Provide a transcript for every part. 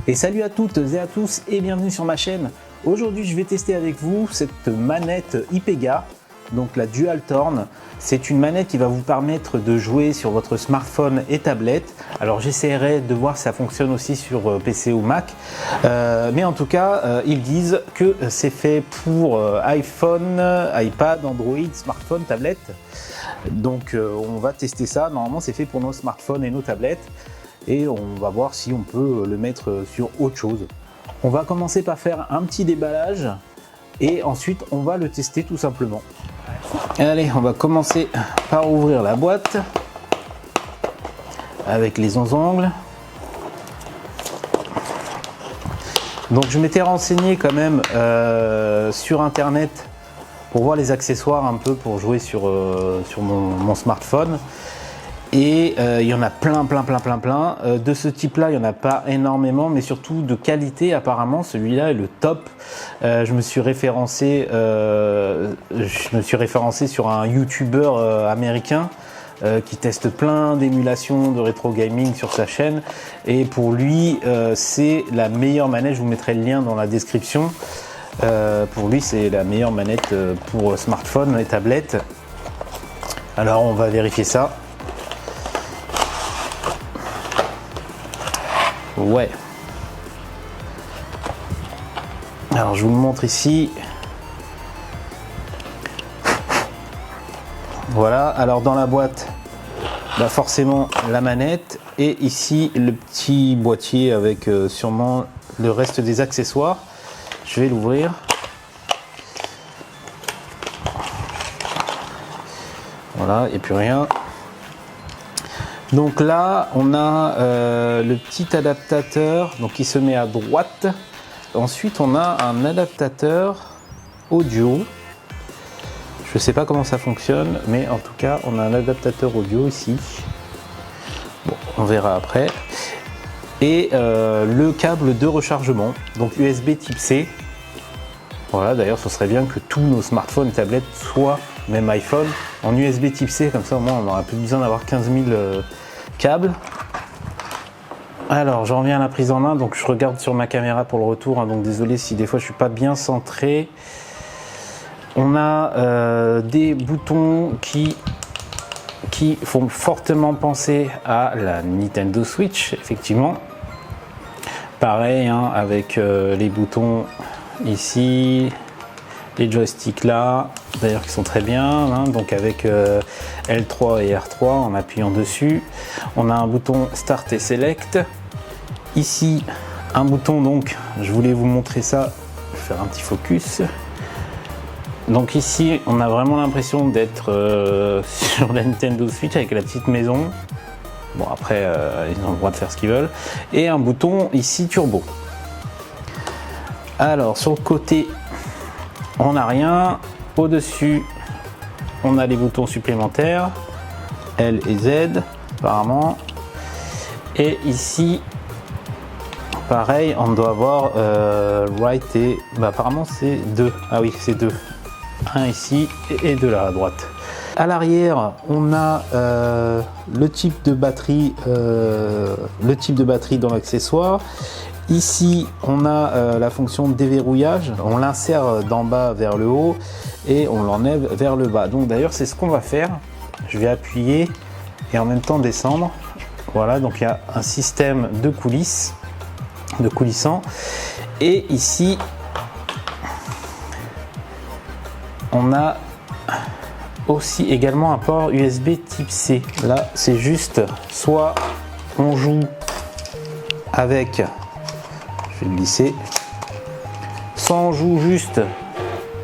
Et salut à toutes et à tous et bienvenue sur ma chaîne. Aujourd'hui je vais tester avec vous cette manette Ipega, donc la Dual Torn. C'est une manette qui va vous permettre de jouer sur votre smartphone et tablette. Alors j'essaierai de voir si ça fonctionne aussi sur PC ou Mac. Mais en tout cas, ils disent que c'est fait pour iPhone, iPad, Android, smartphone, tablette. Donc on va tester ça. Normalement c'est fait pour nos smartphones et nos tablettes. Et on va voir si on peut le mettre sur autre chose. On va commencer par faire un petit déballage et ensuite on va le tester tout simplement. Allez, on va commencer par ouvrir la boîte avec les 11 angles. Donc je m'étais renseigné quand même sur internet pour voir les accessoires un peu pour jouer sur mon smartphone. Et il y en a plein. De ce type là il n'y en a pas énormément, mais surtout de qualité. Apparemment celui-là est le top. Je me suis référencé sur un youtubeur américain qui teste plein d'émulations de rétro gaming sur sa chaîne, et pour lui c'est la meilleure manette. Je vous mettrai le lien dans la description. Pour lui c'est la meilleure manette pour smartphone et tablette. Alors on va vérifier ça. Ouais. Alors je vous le montre ici. Voilà. Alors dans la boîte, bah forcément la manette, et ici le petit boîtier avec sûrement le reste des accessoires. Je vais l'ouvrir. Voilà, et plus rien. Donc là on a le petit adaptateur donc qui se met à droite. Ensuite on a un adaptateur audio. Je ne sais pas comment ça fonctionne, mais en tout cas on a un adaptateur audio ici. Bon, on verra après. Et le câble de rechargement, donc USB type C. Voilà, d'ailleurs ce serait bien que tous nos smartphones, tablettes, soit même iPhone, en USB type C, comme ça au moins on n'aura plus besoin d'avoir 15 000 câbles. Alors j'en reviens à la prise en main, donc je regarde sur ma caméra pour le retour, hein, donc désolé si des fois je suis pas bien centré. On a des boutons qui font fortement penser à la Nintendo Switch, effectivement. Pareil, hein, avec les boutons ici, les joysticks là, d'ailleurs qui sont très bien, hein, donc avec L3 et R3 en appuyant dessus. On a un bouton Start et Select. Ici un bouton, donc je voulais vous montrer ça, je vais faire un petit focus. Donc ici on a vraiment l'impression d'être sur la Nintendo Switch avec la petite maison. Bon après ils ont le droit de faire ce qu'ils veulent. Et un bouton ici turbo. Alors sur le côté on n'a rien. Au-dessus on a les boutons supplémentaires L et Z apparemment. Et ici pareil, on doit avoir right et bah, apparemment c'est deux. Ah oui, c'est deux. Un ici et deux là à droite. À l'arrière on a le type de batterie dans l'accessoire. Ici on a la fonction de déverrouillage, on l'insère d'en bas vers le haut et on l'enlève vers le bas. Donc d'ailleurs c'est ce qu'on va faire. Je vais appuyer et en même temps descendre. Voilà, donc il y a un système de coulisses, de coulissant. Et ici on a aussi également un port USB type C. Là c'est juste soit on joue avec, je vais le glisser, soit on joue juste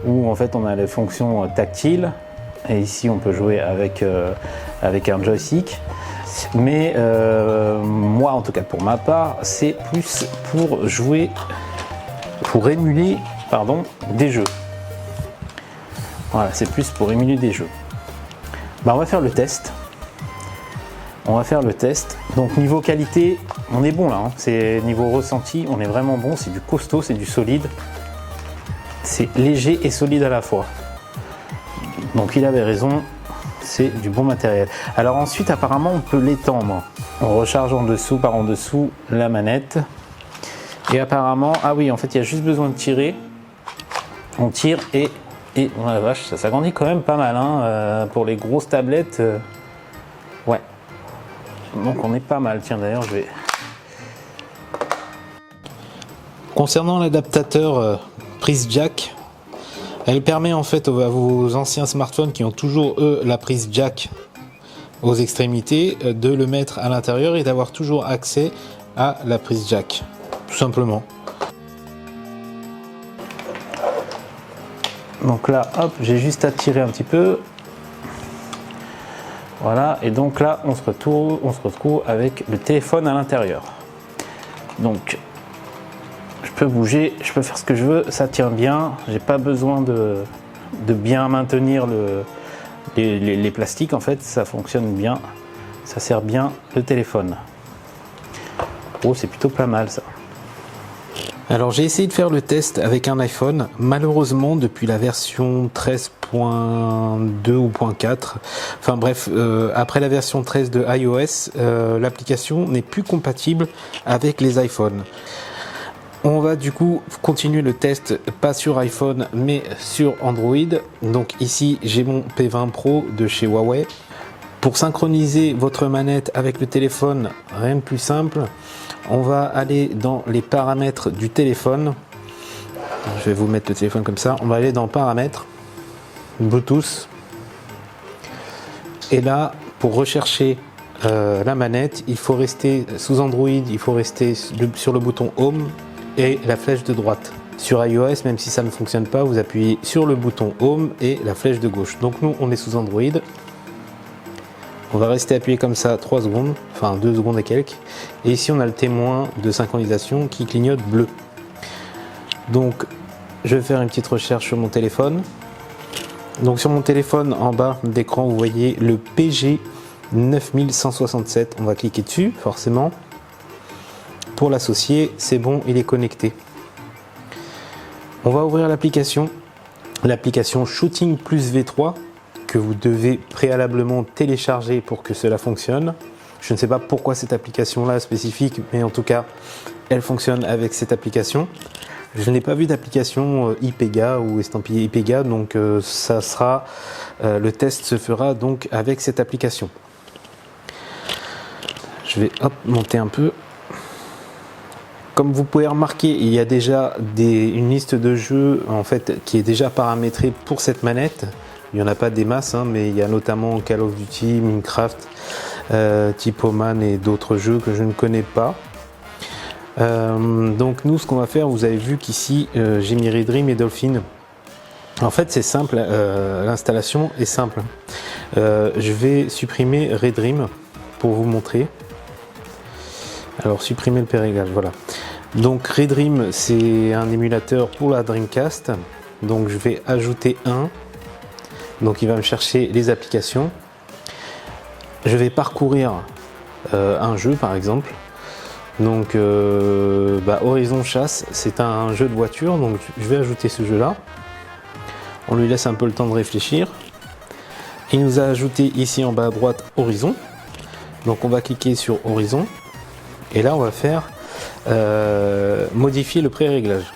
où en fait on a les fonctions tactiles, et ici on peut jouer avec un joystick. Mais moi en tout cas pour ma part c'est plus pour jouer, pour émuler des jeux. Voilà, c'est plus pour émuler des jeux. Bah, on va faire le test. Donc niveau qualité on est bon là, hein. C'est niveau ressenti on est vraiment bon, c'est du costaud, c'est du solide, c'est léger et solide à la fois. Donc il avait raison, c'est du bon matériel. Alors ensuite apparemment on peut l'étendre en rechargeant par en dessous la manette. Et apparemment, ah oui, en fait, il y a juste besoin de tirer. On tire et oh la vache, ça s'agrandit quand même pas mal hein, pour les grosses tablettes. Ouais. Donc on est pas mal. Tiens, d'ailleurs, je vais. Concernant l'adaptateur prise jack, elle permet en fait à vos anciens smartphones qui ont toujours eux la prise jack aux extrémités de le mettre à l'intérieur et d'avoir toujours accès à la prise jack, tout simplement. Donc là, hop, j'ai juste à tirer un petit peu. Voilà, et donc là, on se retrouve avec le téléphone à l'intérieur. Donc, je peux bouger, je peux faire ce que je veux, ça tient bien. J'ai pas besoin de bien maintenir les plastiques, en fait, ça fonctionne bien. Ça sert bien le téléphone. Oh, c'est plutôt pas mal ça. Alors j'ai essayé de faire le test avec un iPhone, malheureusement depuis la version 13.2 ou .4, enfin bref, après la version 13 de iOS, l'application n'est plus compatible avec les iPhones. On va du coup continuer le test, pas sur iPhone mais sur Android. Donc ici j'ai mon P20 Pro de chez Huawei. Pour synchroniser votre manette avec le téléphone, rien de plus simple. On va aller dans les paramètres du téléphone. Je vais vous mettre le téléphone comme ça. On va aller dans paramètres, Bluetooth. Et là, pour rechercher la manette, il faut rester sous Android, il faut rester sur le bouton Home et la flèche de droite. Sur iOS, même si ça ne fonctionne pas, vous appuyez sur le bouton Home et la flèche de gauche. Donc nous, on est sous Android. On va rester appuyé comme ça 3 secondes, enfin 2 secondes et quelques. Et ici on a le témoin de synchronisation qui clignote bleu. Donc je vais faire une petite recherche sur mon téléphone. Donc sur mon téléphone en bas d'écran vous voyez le PG 9167. On va cliquer dessus forcément. Pour l'associer, c'est bon, il est connecté. On va ouvrir l'application Shooting Plus V3. Que vous devez préalablement télécharger pour que cela fonctionne. Je ne sais pas pourquoi cette application là spécifique, mais en tout cas elle fonctionne avec cette application. Je n'ai pas vu d'application iPega ou estampillé iPega, donc ça sera le test se fera donc avec cette application. Je vais monter un peu. Comme vous pouvez remarquer, il y a déjà une liste de jeux en fait qui est déjà paramétrée pour cette manette. Il n'y en a pas des masses, hein, mais il y a notamment Call of Duty, Minecraft, Typoman et d'autres jeux que je ne connais pas. Donc nous, ce qu'on va faire, vous avez vu qu'ici, j'ai mis Redream et Dolphin. En fait, c'est simple, l'installation est simple. Je vais supprimer Redream pour vous montrer. Alors, supprimer le péréglage, voilà. Donc Redream, c'est un émulateur pour la Dreamcast. Donc je vais ajouter un. Donc il va me chercher les applications. Je vais parcourir un jeu par exemple. Donc Horizon Chasse, c'est un jeu de voiture. Donc je vais ajouter ce jeu là. On lui laisse un peu le temps de réfléchir. Il nous a ajouté ici en bas à droite Horizon. Donc on va cliquer sur Horizon. Et là on va faire modifier le pré-réglage.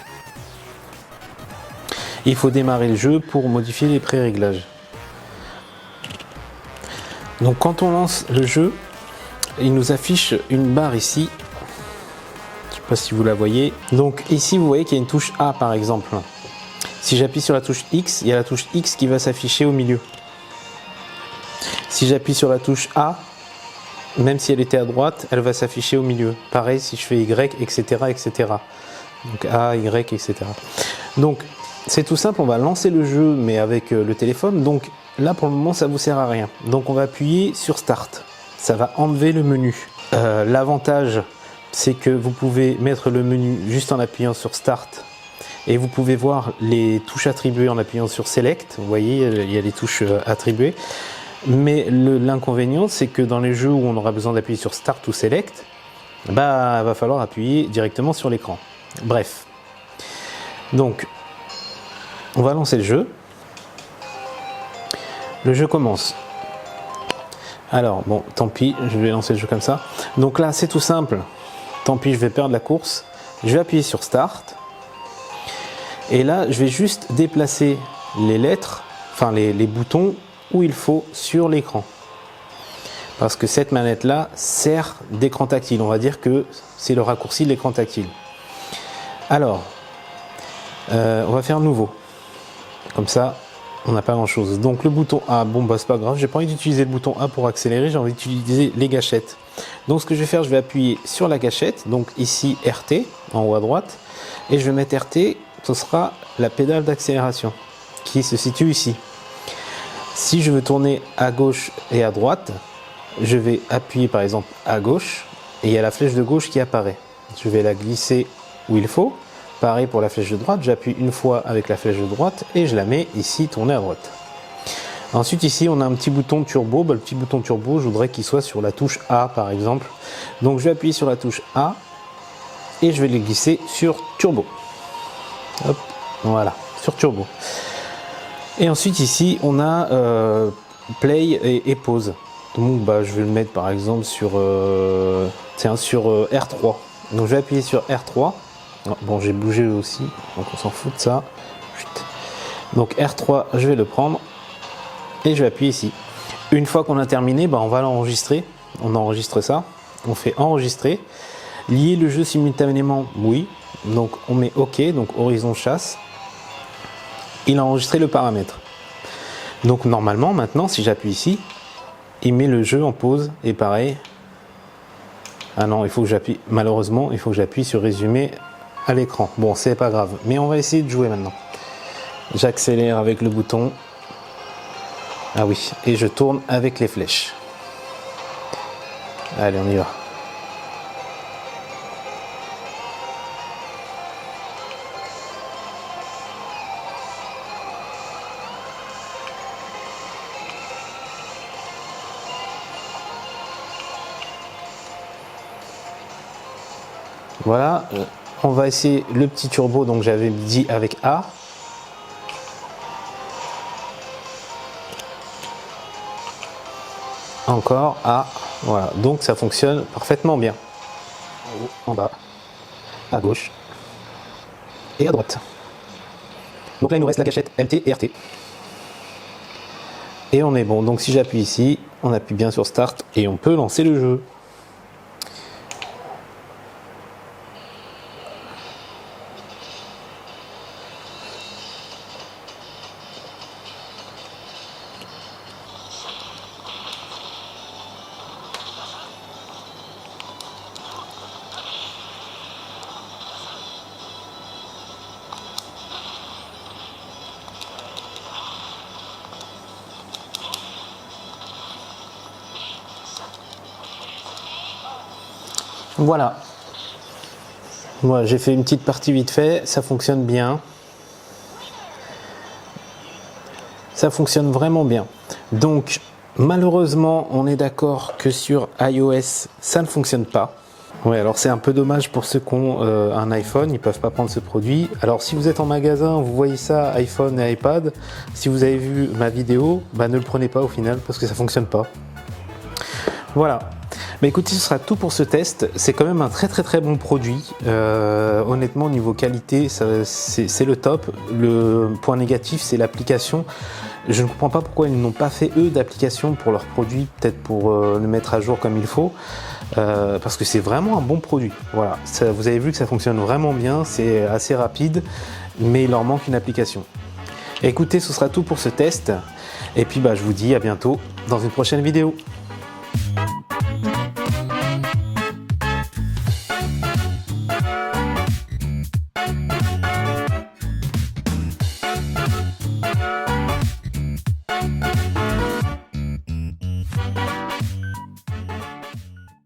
Il faut démarrer le jeu pour modifier les pré-réglages. Donc quand on lance le jeu, il nous affiche une barre ici. Je ne sais pas si vous la voyez. Donc ici vous voyez qu'il y a une touche A par exemple. Si j'appuie sur la touche X, il y a la touche X qui va s'afficher au milieu. Si j'appuie sur la touche A, même si elle était à droite, elle va s'afficher au milieu. Pareil si je fais Y, etc. etc. Donc A, Y, etc. Donc c'est tout simple, on va lancer le jeu mais avec le téléphone. Donc là pour le moment ça vous sert à rien. Donc on va appuyer sur Start. Ça va enlever le menu. L'avantage c'est que vous pouvez mettre le menu juste en appuyant sur Start. Et vous pouvez voir les touches attribuées en appuyant sur Select. Vous voyez, il y a les touches attribuées. Mais l'inconvénient, c'est que dans les jeux où on aura besoin d'appuyer sur Start ou Select, va falloir appuyer directement sur l'écran. Bref. Donc, on va lancer le jeu. Le jeu commence. Alors, bon, tant pis, je vais lancer le jeu comme ça. Donc là, c'est tout simple. Tant pis, je vais perdre la course. Je vais appuyer sur Start. Et là, je vais juste déplacer les lettres, enfin les boutons où il faut sur l'écran. Parce que cette manette-là sert d'écran tactile. On va dire que c'est le raccourci de l'écran tactile. Alors, on va faire nouveau. Comme ça, on n'a pas grand-chose. Donc le bouton A, bon bah c'est pas grave. J'ai pas envie d'utiliser le bouton A pour accélérer. J'ai envie d'utiliser les gâchettes. Donc ce que je vais faire, je vais appuyer sur la gâchette. Donc ici RT, en haut à droite. Et je vais mettre RT. Ce sera la pédale d'accélération qui se situe ici. Si je veux tourner à gauche et à droite, je vais appuyer par exemple à gauche et il y a la flèche de gauche qui apparaît. Je vais la glisser où il faut. Pareil pour la flèche de droite, j'appuie une fois avec la flèche de droite et je la mets ici tourner à droite. Ensuite ici on a un petit bouton turbo. Le petit bouton turbo, je voudrais qu'il soit sur la touche A par exemple. Donc je vais appuyer sur la touche A et je vais le glisser sur turbo. Hop, voilà, sur turbo. Et ensuite ici on a play et pause. Donc bah, je vais le mettre par exemple sur, sur R3. Donc je vais appuyer sur R3. Bon, j'ai bougé aussi, donc on s'en fout de ça. Donc R3, je vais le prendre et je vais appuyer ici. Une fois qu'on a terminé, bah, on va l'enregistrer. On enregistre ça. On fait enregistrer. Lier le jeu simultanément, oui. Donc on met OK, donc horizon chasse. Il a enregistré le paramètre. Donc normalement, maintenant, si j'appuie ici, il met le jeu en pause et pareil. Ah non, il faut que j'appuie. Malheureusement, il faut que j'appuie sur résumer à l'écran. Bon, c'est pas grave, mais on va essayer de jouer maintenant. J'accélère avec le bouton. Ah oui, et je tourne avec les flèches. Allez, on y va. Voilà, on va essayer le petit turbo, donc j'avais dit avec A. Encore A, voilà, donc ça fonctionne parfaitement bien. En haut, en bas, à gauche et à droite. Donc là il nous reste la gâchette MT et RT. Et on est bon, donc si j'appuie ici, on appuie bien sur Start et on peut lancer le jeu. Voilà. Moi, j'ai fait une petite partie vite fait, ça fonctionne bien. Ça fonctionne vraiment bien. Donc, malheureusement, on est d'accord que sur iOS, ça ne fonctionne pas. Ouais, alors c'est un peu dommage pour ceux qui ont un iPhone, ils ne peuvent pas prendre ce produit. Alors si vous êtes en magasin, vous voyez ça, iPhone et iPad, si vous avez vu ma vidéo, bah, ne le prenez pas au final parce que ça ne fonctionne pas. Voilà. Bah écoutez, ce sera tout pour ce test. C'est quand même un très bon produit. Honnêtement, au niveau qualité, c'est le top. Le point négatif, c'est l'application. Je ne comprends pas pourquoi ils n'ont pas fait eux d'application pour leur produit, peut-être pour le mettre à jour comme il faut. Parce que c'est vraiment un bon produit. Voilà, ça, vous avez vu que ça fonctionne vraiment bien, c'est assez rapide, mais il leur manque une application. Écoutez, ce sera tout pour ce test. Et puis bah, je vous dis à bientôt dans une prochaine vidéo.